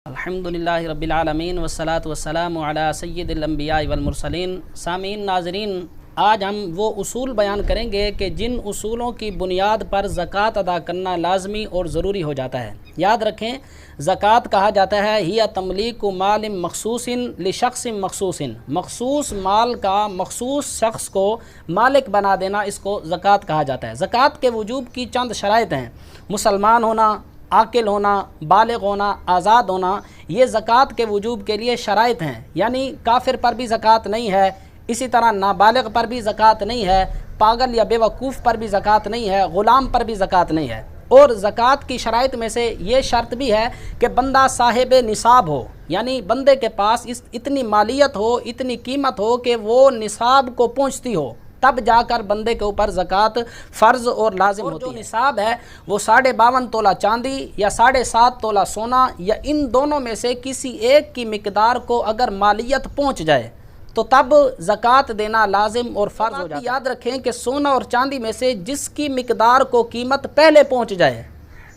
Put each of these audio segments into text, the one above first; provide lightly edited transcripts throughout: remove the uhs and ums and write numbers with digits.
الحمدللہ رب العالمین والصلاة والسلام علی سید الانبیاء والمرسلین۔ سامعین ناظرین، آج ہم وہ اصول بیان کریں گے کہ جن اصولوں کی بنیاد پر زکوٰۃ ادا کرنا لازمی اور ضروری ہو جاتا ہے۔ یاد رکھیں، زکوٰۃ کہا جاتا ہے ہی تملیک مال مخصوص لشخص مخصوص، مخصوص مال کا مخصوص شخص کو مالک بنا دینا، اس کو زکوٰۃ کہا جاتا ہے۔ زکوٰۃ کے وجوب کی چند شرائط ہیں: مسلمان ہونا، عاقل ہونا، بالغ ہونا، آزاد ہونا، یہ زکوٰۃ کے وجوب کے لیے شرائط ہیں۔ یعنی کافر پر بھی زکوٰۃ نہیں ہے، اسی طرح نابالغ پر بھی زکوٰۃ نہیں ہے، پاگل یا بے وقوف پر بھی زکوٰۃ نہیں ہے، غلام پر بھی زکوٰۃ نہیں ہے۔ اور زکوٰۃ کی شرائط میں سے یہ شرط بھی ہے کہ بندہ صاحب نصاب ہو، یعنی بندے کے پاس اتنی مالیت ہو، اتنی قیمت ہو کہ وہ نصاب کو پہنچتی ہو، تب جا کر بندے کے اوپر زکوٰۃ فرض اور لازم ہوتی ہے۔ جو نصاب ہے وہ 52.5 تولہ چاندی یا 7.5 تولہ سونا یا ان دونوں میں سے کسی ایک کی مقدار کو اگر مالیت پہنچ جائے تو تب زکوٰۃ دینا لازم اور فرض ہو جاتا ہے۔ یاد رکھیں کہ سونا اور چاندی میں سے جس کی مقدار کو قیمت پہلے پہنچ جائے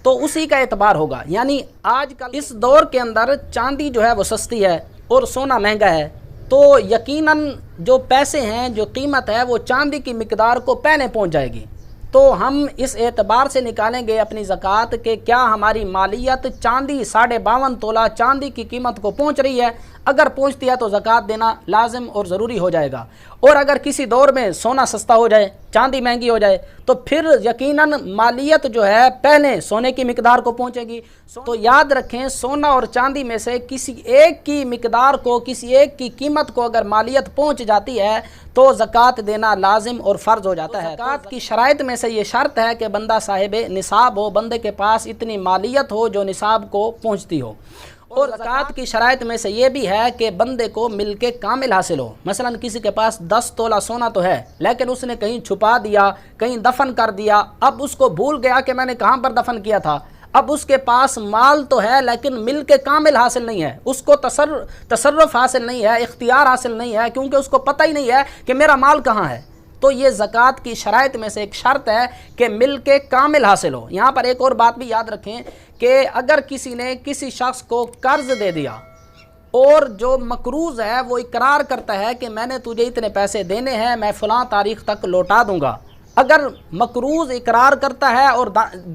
تو اسی کا اعتبار ہوگا۔ یعنی آج کل اس دور کے اندر چاندی جو ہے وہ سستی ہے اور سونا مہنگا ہے، تو یقیناً جو پیسے ہیں، جو قیمت ہے، وہ چاندی کی مقدار کو پہلے پہنچ جائے گی۔ تو ہم اس اعتبار سے نکالیں گے اپنی زکوٰۃ کہ کیا ہماری مالیت چاندی 52.5 تولہ چاندی کی قیمت کو پہنچ رہی ہے۔ اگر پہنچتی ہے تو زکوٰۃ دینا لازم اور ضروری ہو جائے گا۔ اور اگر کسی دور میں سونا سستا ہو جائے، چاندی مہنگی ہو جائے، تو پھر یقیناً مالیت جو ہے پہلے سونے کی مقدار کو پہنچے گی۔ تو یاد رکھیں، سونا اور چاندی میں سے کسی ایک کی مقدار کو، کسی ایک کی قیمت کو اگر مالیت پہنچ جاتی ہے تو زکوٰۃ دینا لازم اور فرض ہو جاتا ہے۔ زکوٰۃ کی شرائط میں سے یہ شرط ہے کہ بندہ صاحب نصاب ہو، بندے کے پاس اتنی مالیت ہو جو نصاب کو پہنچتی ہو۔ اور زکوٰۃ کی شرائط میں سے یہ بھی ہے کہ بندے کو مل کے کامل حاصل ہو۔ مثلا کسی کے پاس 10 تولہ سونا تو ہے، لیکن اس نے کہیں چھپا دیا، کہیں دفن کر دیا، اب اس کو بھول گیا کہ میں نے کہاں پر دفن کیا تھا۔ اب اس کے پاس مال تو ہے لیکن مل کے کامل حاصل نہیں ہے، اس کو تصرف حاصل نہیں ہے، اختیار حاصل نہیں ہے، کیونکہ اس کو پتہ ہی نہیں ہے کہ میرا مال کہاں ہے۔ تو یہ زکوٰۃ کی شرائط میں سے ایک شرط ہے کہ مل کے کامل حاصل ہو۔ یہاں پر ایک اور بات بھی یاد رکھیں کہ اگر کسی نے کسی شخص کو قرض دے دیا اور جو مقروض ہے وہ اقرار کرتا ہے کہ میں نے تجھے اتنے پیسے دینے ہیں، میں فلاں تاریخ تک لوٹا دوں گا، اگر مقروض اقرار کرتا ہے اور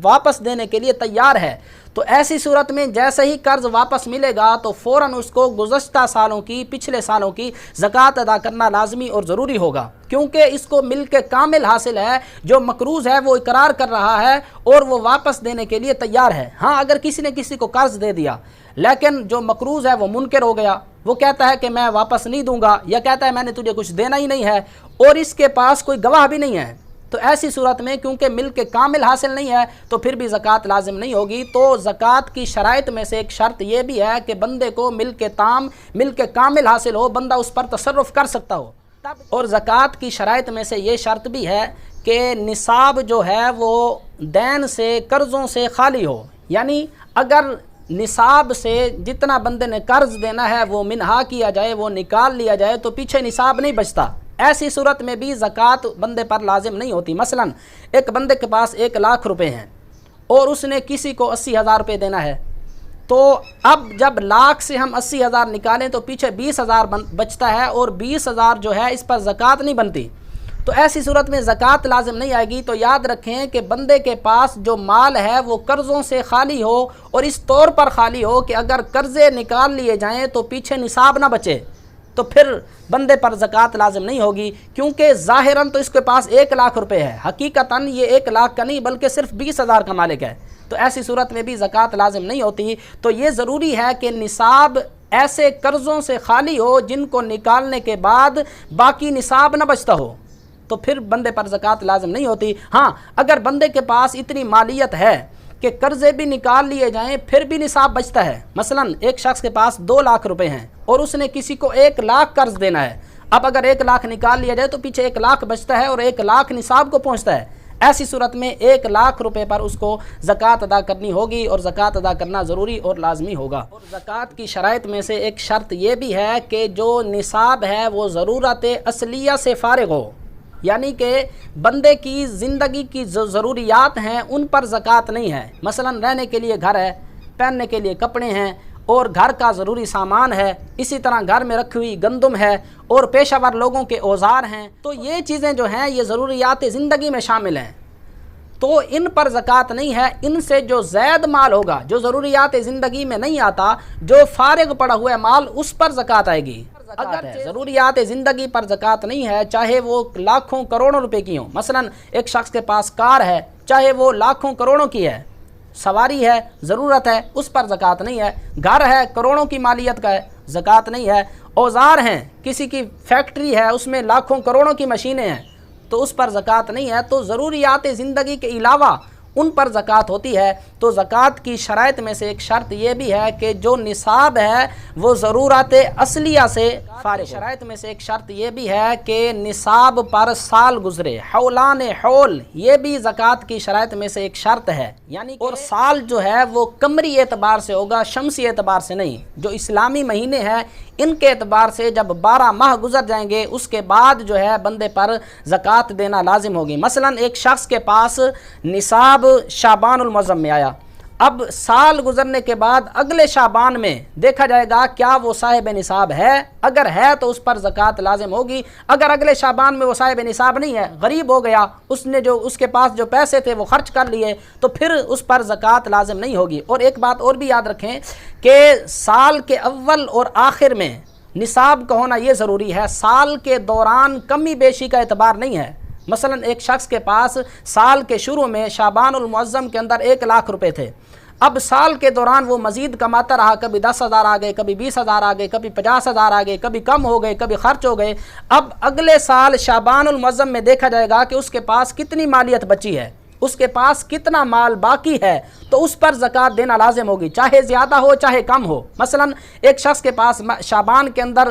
واپس دینے کے لیے تیار ہے، تو ایسی صورت میں جیسے ہی قرض واپس ملے گا تو فوراً اس کو گزشتہ سالوں کی، پچھلے سالوں کی زکوٰۃ ادا کرنا لازمی اور ضروری ہوگا، کیونکہ اس کو مل کے کامل حاصل ہے۔ جو مقروض ہے وہ اقرار کر رہا ہے اور وہ واپس دینے کے لیے تیار ہے۔ ہاں، اگر کسی نے کسی کو قرض دے دیا لیکن جو مقروض ہے وہ منکر ہو گیا، وہ کہتا ہے کہ میں واپس نہیں دوں گا، یا کہتا ہے میں نے تجھے کچھ دینا ہی نہیں ہے، اور اس کے پاس کوئی گواہ بھی نہیں ہے، تو ایسی صورت میں کیونکہ مل کے کامل حاصل نہیں ہے تو پھر بھی زکوٰۃ لازم نہیں ہوگی۔ تو زکوٰۃ کی شرائط میں سے ایک شرط یہ بھی ہے کہ بندے کو مل کے کامل حاصل ہو، بندہ اس پر تصرف کر سکتا ہو۔ اور زکوٰۃ کی شرائط میں سے یہ شرط بھی ہے کہ نصاب جو ہے وہ دین سے، قرضوں سے خالی ہو۔ یعنی اگر نصاب سے جتنا بندے نے قرض دینا ہے وہ منہا کیا جائے، وہ نکال لیا جائے، تو پیچھے نصاب نہیں بچتا۔ ایسی صورت میں بھی زکوٰۃ بندے پر لازم نہیں ہوتی۔ مثلا ایک بندے کے پاس 1 لاکھ روپے ہیں اور اس نے کسی کو 80,000 روپے دینا ہے، تو اب جب لاکھ سے ہم 80,000 نکالیں تو پیچھے 20,000 بچتا ہے، اور 20,000 جو ہے اس پر زکوٰۃ نہیں بنتی، تو ایسی صورت میں زکوٰۃ لازم نہیں آئے گی۔ تو یاد رکھیں کہ بندے کے پاس جو مال ہے وہ قرضوں سے خالی ہو، اور اس طور پر خالی ہو کہ اگر قرضے نکال لیے جائیں تو پیچھے نصاب نہ بچے، تو پھر بندے پر زکوٰۃ لازم نہیں ہوگی، کیونکہ ظاہراً تو اس کے پاس 1 لاکھ روپے ہے، حقیقتاً یہ 1 لاکھ کا نہیں بلکہ صرف 20,000 کا مالک ہے، تو ایسی صورت میں بھی زکوٰۃ لازم نہیں ہوتی۔ تو یہ ضروری ہے کہ نصاب ایسے قرضوں سے خالی ہو جن کو نکالنے کے بعد باقی نصاب نہ بچتا ہو، تو پھر بندے پر زکوٰۃ لازم نہیں ہوتی۔ ہاں، اگر بندے کے پاس اتنی مالیت ہے کہ قرضے بھی نکال لیے جائیں پھر بھی نصاب بچتا ہے، مثلا ایک شخص کے پاس 2 لاکھ روپے ہیں اور اس نے کسی کو 1 لاکھ قرض دینا ہے، اب اگر 1 لاکھ نکال لیا جائے تو پیچھے 1 لاکھ بچتا ہے اور 1 لاکھ نصاب کو پہنچتا ہے۔ ایسی صورت میں 1 لاکھ روپے پر اس کو زکوٰۃ ادا کرنی ہوگی، اور زکوٰۃ ادا کرنا ضروری اور لازمی ہوگا۔ اور زکوٰۃ کی شرائط میں سے ایک شرط یہ بھی ہے کہ جو نصاب ہے وہ ضرورت اصلیہ سے فارغ ہو، یعنی کہ بندے کی زندگی کی جو ضروریات ہیں ان پر زکوٰۃ نہیں ہے۔ مثلا رہنے کے لیے گھر ہے، پہننے کے لیے کپڑے ہیں، اور گھر کا ضروری سامان ہے، اسی طرح گھر میں رکھی ہوئی گندم ہے اور پیشہ ور لوگوں کے اوزار ہیں، تو یہ چیزیں جو ہیں یہ ضروریات زندگی میں شامل ہیں، تو ان پر زکوٰۃ نہیں ہے۔ ان سے جو زائد مال ہوگا، جو ضروریات زندگی میں نہیں آتا، جو فارغ پڑا ہوا ہے مال، اس پر زکوٰۃ آئے گی۔ اگر ضروریات زندگی پر زکوٰۃ نہیں ہے، چاہے وہ لاکھوں کروڑوں روپے کی ہوں، مثلا ایک شخص کے پاس کار ہے، چاہے وہ لاکھوں کروڑوں کی ہے، سواری ہے، ضرورت ہے، اس پر زکوٰۃ نہیں ہے۔ گھر ہے، کروڑوں کی مالیت کا ہے، زکوٰۃ نہیں ہے۔ اوزار ہیں، کسی کی فیکٹری ہے، اس میں لاکھوں کروڑوں کی مشینیں ہیں، تو اس پر زکوٰۃ نہیں ہے۔ تو ضروریات زندگی کے علاوہ ان پر زکوٰۃ ہوتی ہے۔ تو زکوٰۃ کی شرائط میں سے ایک شرط یہ بھی ہے کہ جو نصاب ہے وہ ضرورت اصلیہ سے فارغ ہو۔ شرائط میں سے ایک شرط یہ بھی ہے کہ نصاب پر سال گزرے، حولان حول، یہ بھی زکوٰۃ کی شرائط میں سے ایک شرط ہے، یعنی اور سال جو ہے وہ قمری اعتبار سے ہوگا، شمسی اعتبار سے نہیں۔ جو اسلامی مہینے ہیں ان کے اعتبار سے جب 12 ماہ گزر جائیں گے، اس کے بعد جو ہے بندے پر زکوٰۃ دینا لازم ہوگی۔ مثلا ایک شخص کے پاس نصاب شعبان المعظم میں آیا، اب سال گزرنے کے بعد اگلے شعبان میں دیکھا جائے گا کیا وہ صاحب نصاب ہے، اگر ہے تو اس پر زکوٰۃ لازم ہوگی۔ اگر اگلے شعبان میں وہ صاحب نصاب نہیں ہے، غریب ہو گیا، اس کے پاس جو پیسے تھے وہ خرچ کر لیے، تو پھر اس پر زکوٰۃ لازم نہیں ہوگی۔ اور ایک بات اور بھی یاد رکھیں کہ سال کے اول اور آخر میں نصاب کا ہونا یہ ضروری ہے، سال کے دوران کمی بیشی کا اعتبار نہیں ہے۔ مثلا ایک شخص کے پاس سال کے شروع میں شعبان المعظم کے اندر 1 لاکھ روپے تھے، اب سال کے دوران وہ مزید کماتا رہا، کبھی 10,000 آ گئے، کبھی 20,000 آ گئے، کبھی 50,000 آ گئے، کبھی کم ہو گئے، کبھی خرچ ہو گئے۔ اب اگلے سال شعبان المعظم میں دیکھا جائے گا کہ اس کے پاس کتنی مالیت بچی ہے، اس کے پاس کتنا مال باقی ہے، تو اس پر زکوٰۃ دینا لازم ہوگی، چاہے زیادہ ہو چاہے کم ہو۔ مثلا ایک شخص کے پاس شعبان کے اندر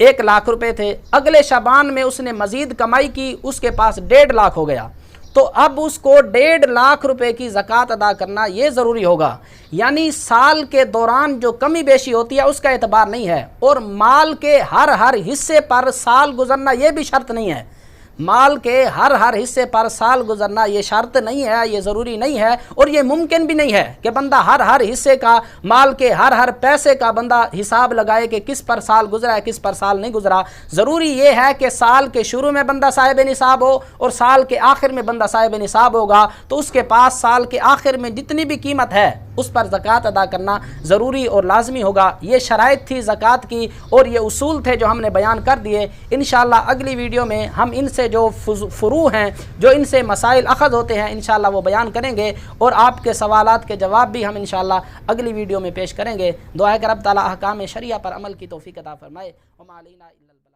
1 لاکھ روپے تھے، اگلے شعبان میں اس نے مزید کمائی کی، اس کے پاس 1.5 لاکھ ہو گیا، تو اب اس کو 1.5 لاکھ روپے کی زکوٰۃ ادا کرنا یہ ضروری ہوگا۔ یعنی سال کے دوران جو کمی بیشی ہوتی ہے اس کا اعتبار نہیں ہے، اور مال کے ہر حصے پر سال گزرنا یہ بھی شرط نہیں ہے، مال کے ہر حصے پر سال گزرنا یہ شرط نہیں ہے، یہ ضروری نہیں ہے، اور یہ ممکن بھی نہیں ہے کہ بندہ ہر حصے کا، مال کے ہر پیسے کا بندہ حساب لگائے کہ کس پر سال گزرا ہے کس پر سال نہیں گزرا۔ ضروری یہ ہے کہ سال کے شروع میں بندہ صاحب نصاب ہو اور سال کے آخر میں بندہ صاحب نصاب ہوگا، تو اس کے پاس سال کے آخر میں جتنی بھی قیمت ہے اس پر زکوٰۃ ادا کرنا ضروری اور لازمی ہوگا۔ یہ شرائط تھی زکوٰۃ کی اور یہ اصول تھے جو ہم نے بیان کر دیے۔ انشاءاللہ اگلی ویڈیو میں ہم ان سے جو فروع ہیں، جو ان سے مسائل اخذ ہوتے ہیں، انشاءاللہ وہ بیان کریں گے، اور آپ کے سوالات کے جواب بھی ہم انشاءاللہ اگلی ویڈیو میں پیش کریں گے۔ دعا ہے کہ رب تعالیٰ احکام شریعہ پر عمل کی توفیق عطا فرمائے۔ وما علینا الا البلاغ۔